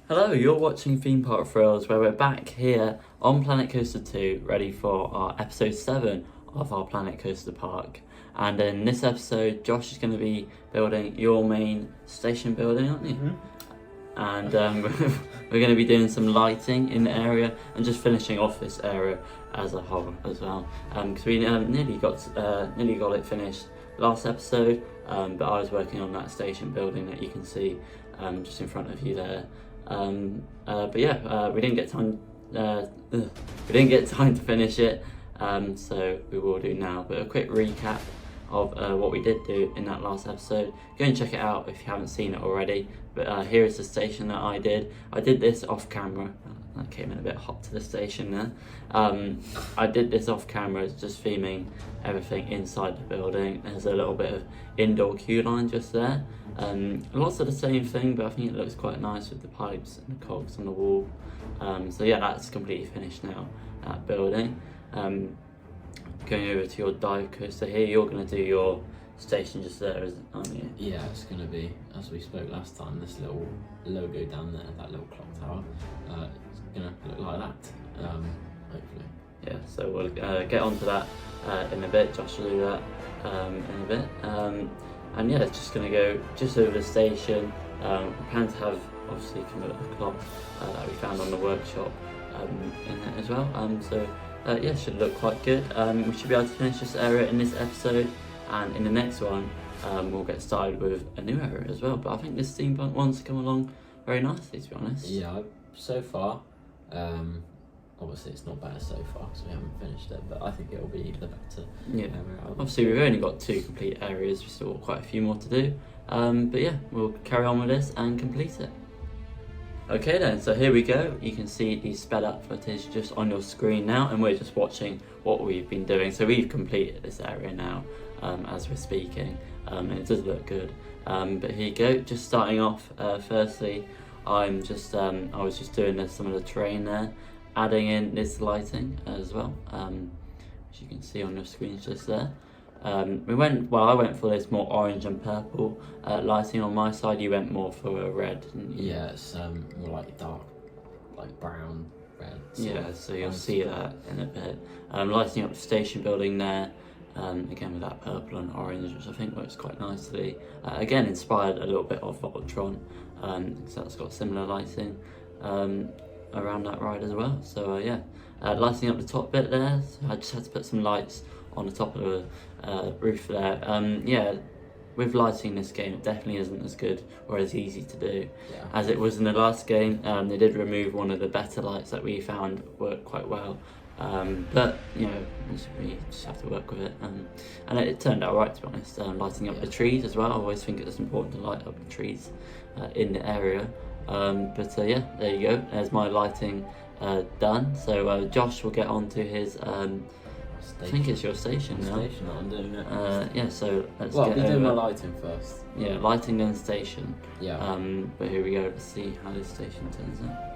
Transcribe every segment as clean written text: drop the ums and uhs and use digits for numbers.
Hello, you're watching Theme Park Thrills, where we're back here on Planet Coaster 2, ready for our episode 7 of our Planet Coaster Park. And in this episode, Josh is going to be building your main station building, aren't you? Mm-hmm. And we're going to be doing some lighting in the area and just finishing off this area as a whole as well. Because we nearly got it finished last episode, but I was working on that station building that you can see just in front of you there. But yeah, we didn't get time. We didn't get time to finish it, so we will do now. But a quick recap of what we did do in that last episode. Go and check it out if you haven't seen it already. But here is the station that I did. I did this off camera. That came in a bit hot to the station there. I did this off camera, just filming everything inside the building. There's a little bit of indoor queue line just there. Lots of the same thing, but I think it looks quite nice with the pipes and the cogs on the wall. So yeah, that's completely finished now, that building. Going over to your dive coaster here, you're going to do your station just there, aren't you? Yeah, it's going to be, as we spoke last time, this little logo down there, that little clock tower, it's going to look like that, hopefully. Yeah, so we'll get onto that in a bit. Josh will do that in a bit. And yeah, it's just going to go just over the station. We plan to have, obviously, kind of a clock that we found on the workshop in it as well. Yeah, it should look quite good. We should be able to finish this area in this episode, and in the next one we'll get started with a new area as well. But I think this steampunk one's come along very nicely, to be honest. Yeah, so far, obviously it's not better so far because we haven't finished it, but I think it'll be the better. Yeah, obviously we've only got 2 complete areas, we've still got quite a few more to do. But yeah, we'll carry on with this and complete it. Okay then, so here we go. You can see the sped up footage just on your screen now, and we're just watching what we've been doing. So we've completed this area now as we're speaking, and it does look good. But here you go, just starting off, firstly, I was just doing some of the terrain there, adding in this lighting as well, as you can see on your screen just there. I went for this more orange and purple lighting on my side. You went more for a red, didn't you? Yeah, it's more like dark, like brown, red. Yeah, so you'll see that in a bit. Lighting up the station building there, again with that purple and orange, which I think works quite nicely. Again, inspired a little bit of Voltron, because that's got similar lighting around that ride as well. So yeah, lighting up the top bit there, so I just had to put some lights on the top of the roof there. Yeah, with lighting this game, it definitely isn't as good or as easy to do as it was in the last game. They did remove one of the better lights that we found worked quite well, but you know, we just have to work with it, and it turned out right, to be honest. Lighting up the trees as well, I always think it's important to light up the trees in the area. Yeah, there you go, there's my lighting done. So Josh will get on to his I think it's your station now. Station, I'm doing it. Yeah, so let's well, get we're over. doing my lighting first. Yeah, lighting then station. Yeah. But here we go, let's see how this station turns out.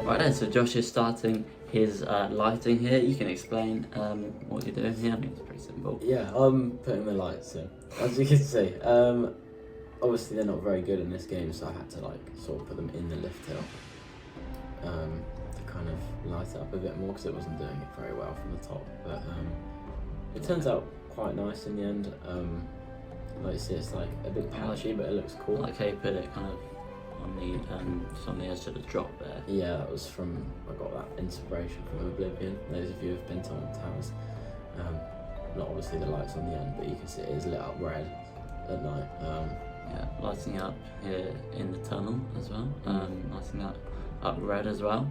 Right then, so Josh is starting his lighting here. You can explain what you're doing here. I mean, it's pretty simple. Yeah, I'm putting the lights in. As you can see, obviously they're not very good in this game, so I had to like sort of put them in the lift hill to kind of light it up a bit more because it wasn't doing it very well from the top. But it turns out quite nice in the end. Like you see, it's like a bit patchy, but it looks cool. Like how you put it kind of on the just on the edge of the drop there. Yeah, that was I got that inspiration from Oblivion. Those of you who've been to Alton Towers, not obviously the lights on the end, but you can see it is lit up red at night. Yeah, lighting up here in the tunnel as well. Lighting up red as well.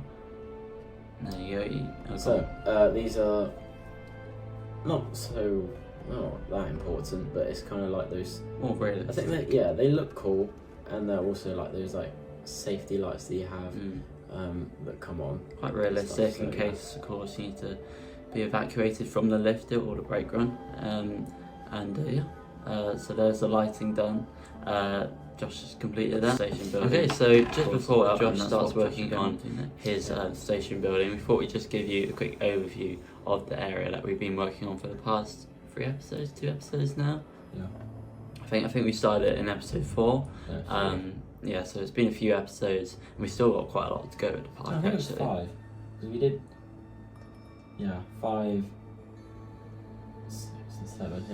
There you go. So these are not so that important, but it's kind of like those. More realistic. I think they look cool, and they're also like those like safety lights that you have that come on. Quite realistic stuff, in case, of course, you need to be evacuated from the lift or the brake run. So there's the lighting done. Josh has completed that station building. Okay, so just before Josh starts working on his station building, we thought we'd just give you a quick overview of the area that we've been working on for the past 2 episodes now. Yeah. I think we started in episode 4. So it's been a few episodes, and we still got quite a lot to go at the park. I think it was 5. Because we did 5, 6 and 7,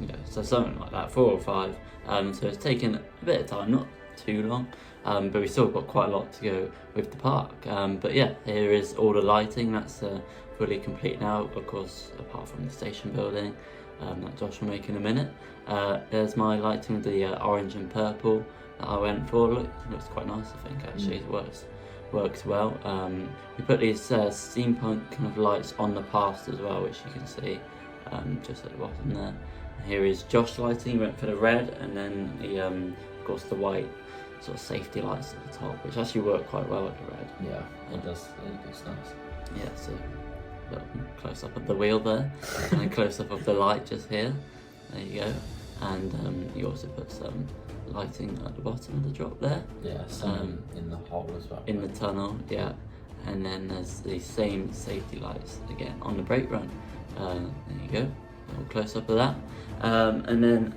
Yeah, so something like that, 4 or 5. So it's taken a bit of time, not too long, but we still got quite a lot to go with the park. But yeah, here is all the lighting. That's fully complete now, of course, apart from the station building that Josh will make in a minute. There's my lighting with the orange and purple that I went for. Look, it looks quite nice, I think, actually. It works well. We put these steampunk kind of lights on the past as well, which you can see just at the bottom there. Here is Josh lighting. He went for the red, and then of course the white sort of safety lights at the top, which actually work quite well at the red. Yeah, it does. It's nice. Yeah, so a little close up of the wheel there, and a close up of the light just here. There you go. And you also put some lighting at the bottom of the drop there. Yeah, some in the hole as well. In the tunnel, yeah. And then there's the same safety lights again on the brake run. There you go. A little close up of that. And then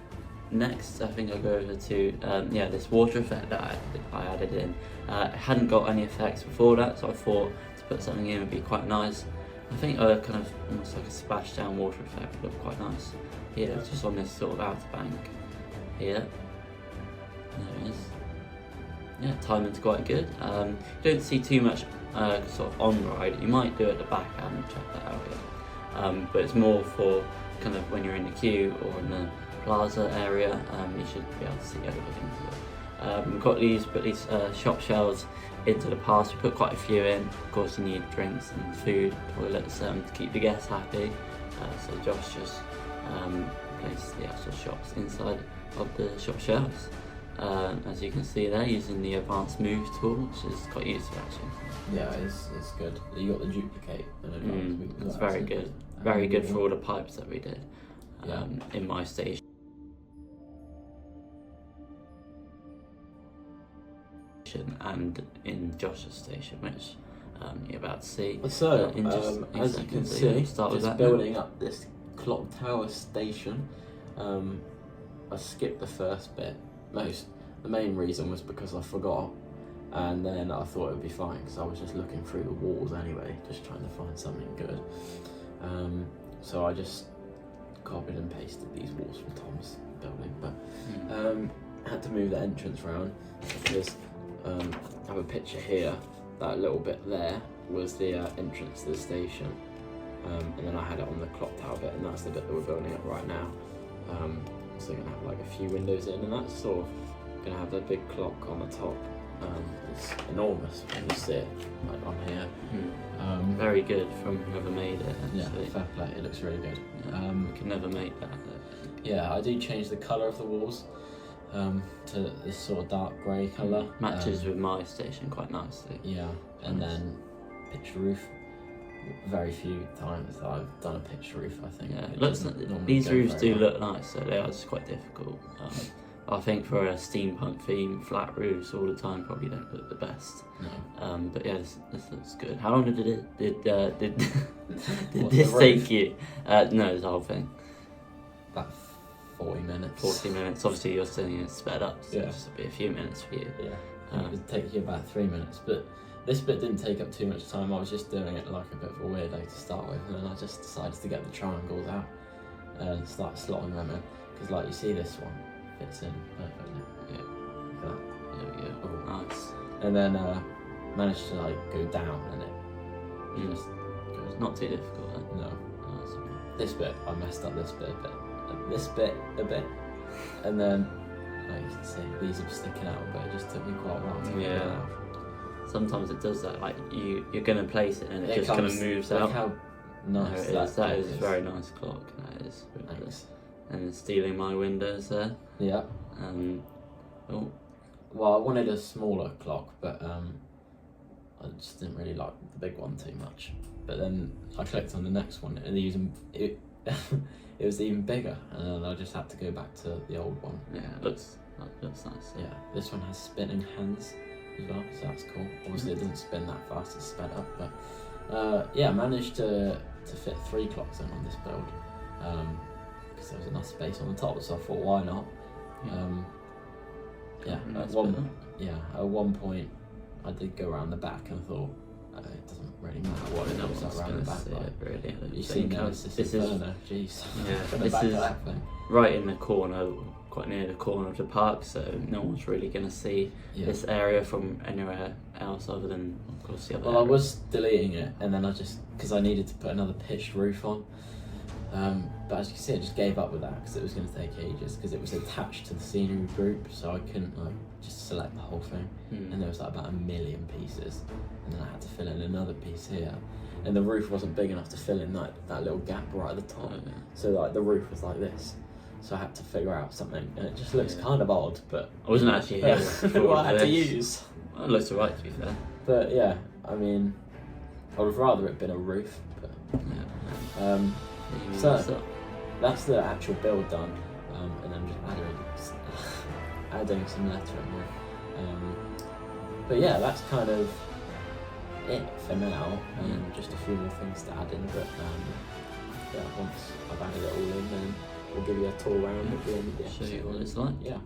next, I think I'll go over to this water effect that I added in. I hadn't got any effects before that, so I thought to put something in would be quite nice. I think kind of almost like a splash down water effect would look quite nice here, just on this sort of outer bank here. There it is. Yeah, timing's quite good. You don't see too much sort of on ride. You might do it at the back and check that out here. But it's more for kind of when you're in the queue or in the plaza area. You should be able to see everything into it. We've got these shop shelves into the past. We put quite a few in. Of course, you need drinks and food, toilets to keep the guests happy. So Josh just placed the actual shops inside of the shop shelves. As you can see there, using the advanced move tool, which is quite useful actually. Yeah, it's good. You got the duplicate and advanced move. It's very good. Very good for all the pipes that we did in my station. And in Josh's station, which you're about to see. So, as you can see, just building up this clock tower station. I skipped the first bit. The main reason was because I forgot, and then I thought it would be fine because I was just looking through the walls anyway, just trying to find something good. So I just copied and pasted these walls from Tom's building, but I had to move the entrance round because I have a picture here. That little bit there was the entrance to the station, and then I had it on the clock tower bit, and that's the bit that we're building up right now. So we're gonna have like a few windows in, and that's sort of gonna have the big clock on the top. It's enormous when you see it like on here. Very good from whoever made it. Actually. Yeah, fair play. It looks really good. We can never make that. Yeah, I do change the colour of the walls to this sort of dark grey colour. Matches with my station quite nicely. Yeah, and then pitch roof. Very few times that I've done a pitched roof, I think. Yeah, these roofs do look nice, so they are just quite difficult. I think for a steampunk theme, flat roofs all the time probably don't look the best. No. But yeah, this looks good. How long did this take you? No, the whole thing. About 40 minutes. 40 minutes. Obviously, you're saying it's sped up, so yeah. Just be a few minutes for you. Yeah. It would take you about 3 minutes, but this bit didn't take up too much time. I was just doing it like a bit of a weirdo to start with, and then I just decided to get the triangles out and start slotting them in. Because like you see, this one fits in perfectly. Yeah. Like that. Yeah. Oh, nice. And then managed to like go down, and it just goes. Not too difficult then. No. Nice. This bit, I messed up this bit a bit. And this bit a bit. And then, like you can see, these are sticking out, but it just took me quite a while to get it out. Sometimes it does that, like you're gonna place it and it just kind of moves look out. how nice that is a very nice clock. That is. Really nice. And it's stealing my windows there. Yeah. Oh. Well, I wanted a smaller clock, but I just didn't really like the big one too much. But then I clicked on the next one, and it was even bigger, and then I just had to go back to the old one. Yeah, it looks nice. Yeah, this one has spinning hands as well, so that's cool. Obviously, it doesn't spin that fast; it's sped up. But yeah, I managed to fit 3 clocks in on this build because there was enough space on the top, so I thought, why not? At one point I did go around the back and thought it doesn't really matter what it looks like around the back. Really, you've seen this is jeez. Yeah, this is right in the corner, quite near the corner of the park, so no one's really going to see this area from anywhere else other than, of course, the other area. I was deleting it, and then because I needed to put another pitched roof on. But as you can see, I just gave up with that because it was going to take ages, because it was attached to the scenery group, so I couldn't just select the whole thing. And there was about 1 million pieces, and then I had to fill in another piece here, and the roof wasn't big enough to fill in that little gap right at the top. So the roof was like this, so I had to figure out something, and it just looks kind of odd. But I wasn't actually here. What I had to use. Well, it looks alright, to be fair. But yeah, I mean, I would rather it been a roof. But so that's the actual build done, and I'm just adding some lettering here. But yeah, that's kind of it for now. Just a few more things to add in, but yeah, once I've added it all in, then we'll give you a tour around at the end of the episode. Show you what it's like. Yeah.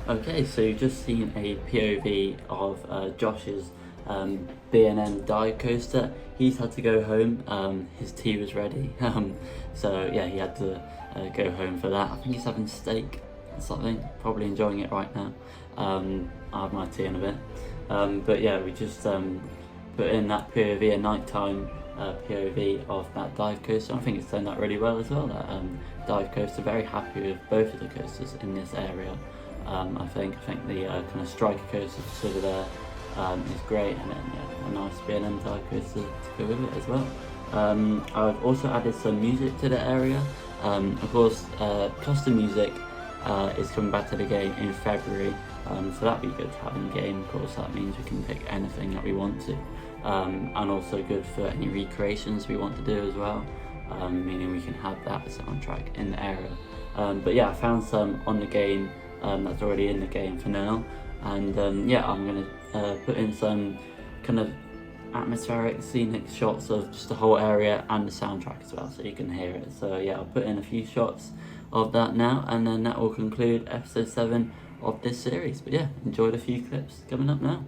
Okay, so you've just seen a POV of Josh's B&M dive coaster. He's had to go home, his tea was ready, so yeah, he had to go home for that. I think he's having steak or something, probably enjoying it right now. I'll have my tea in a bit. But yeah, we just put in that POV, a nighttime POV of that dive coaster. I think it's turned out really well as well, that dive coaster. Very happy with both of the coasters in this area. I think the kind of striker coaster just over there is great, and then a nice B&M dive coaster to go with it as well. I've also added some music to the area. Of course, custom music is coming back to the game in February, so that'd be good to have in the game. Of course, that means we can pick anything that we want to, and also good for any recreations we want to do as well, meaning we can have that soundtrack in the area. But yeah, I found some on the game that's already in the game for now, and yeah, I'm gonna put in some kind of atmospheric scenic shots of just the whole area and the soundtrack as well, so you can hear it. So yeah, I'll put in a few shots of that now, and then that will conclude episode 7 of this series. But yeah, enjoyed a few clips coming up now.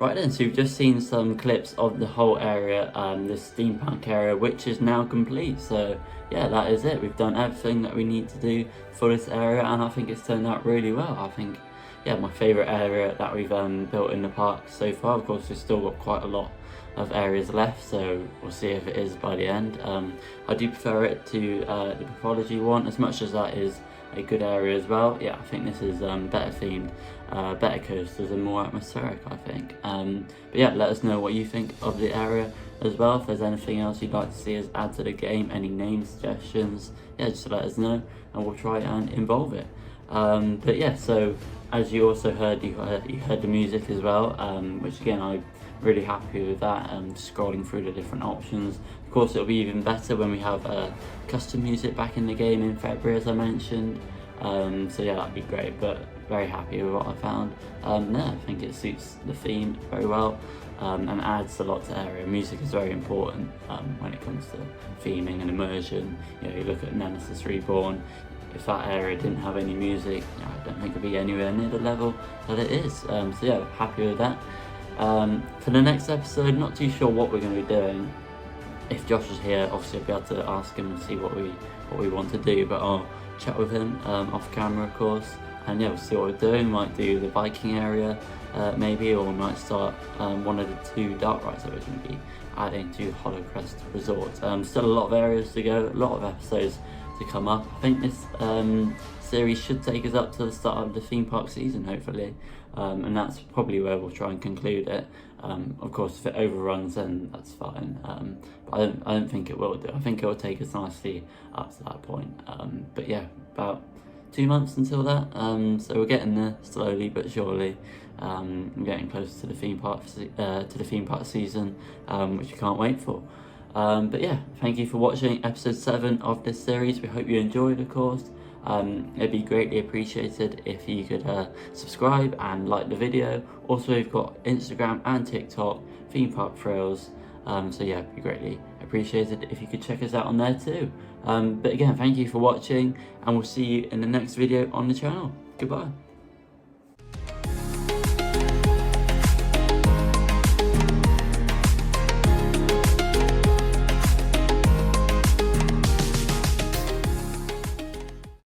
Right then, so we've just seen some clips of the whole area, the steampunk area, which is now complete. So yeah, that is it. We've done everything that we need to do for this area, and I think it's turned out really well. I think, yeah, my favourite area that we've built in the park so far. Of course, we've still got quite a lot of areas left, so we'll see if it is by the end. I do prefer it to the pathology one, as much as that is a good area as well. Yeah, I think this is better themed, better coasters and more atmospheric, I think. But yeah, let us know what you think of the area as well. If there's anything else you'd like to see us add to the game, any name suggestions, yeah, just let us know and we'll try and involve it. But yeah, so as you also heard, you heard the music as well, which again, I'm really happy with that. Scrolling through the different options. Of course, it'll be even better when we have custom music back in the game in February, as I mentioned. So yeah, that'd be great, but very happy with what I found. Yeah, I think it suits the theme very well, and adds a lot to area. Music is very important when it comes to theming and immersion. You know, you look at Nemesis Reborn, if that area didn't have any music, you know, I don't think it'd be anywhere near the level that it is. So yeah, happy with that. For the next episode, not too sure what we're going to be doing. If Josh is here, obviously I'll be able to ask him and see what we want to do, but I'll chat with him off camera, of course, and yeah, we'll see what we're doing. We might do the Viking area maybe, or we might start one of the 2 dark rides that we're going to be adding to Hollowcrest Resort. Still a lot of areas to go, a lot of episodes to come up. I think this series should take us up to the start of the theme park season, hopefully, and that's probably where we'll try and conclude it. Of course, if it overruns, then that's fine, but I don't think it will do. I think it will take us nicely up to that point. But yeah, about 2 months until that, so we're getting there slowly but surely. We're getting close to the theme park season, which you can't wait for. But yeah, thank you for watching episode 7 of this series. We hope you enjoyed, of course. It'd be greatly appreciated if you could subscribe and like the video. Also, we've got Instagram and TikTok, Theme Park Thrills. So yeah, it'd be greatly appreciated if you could check us out on there too. But again, thank you for watching, and we'll see you in the next video on the channel. Goodbye.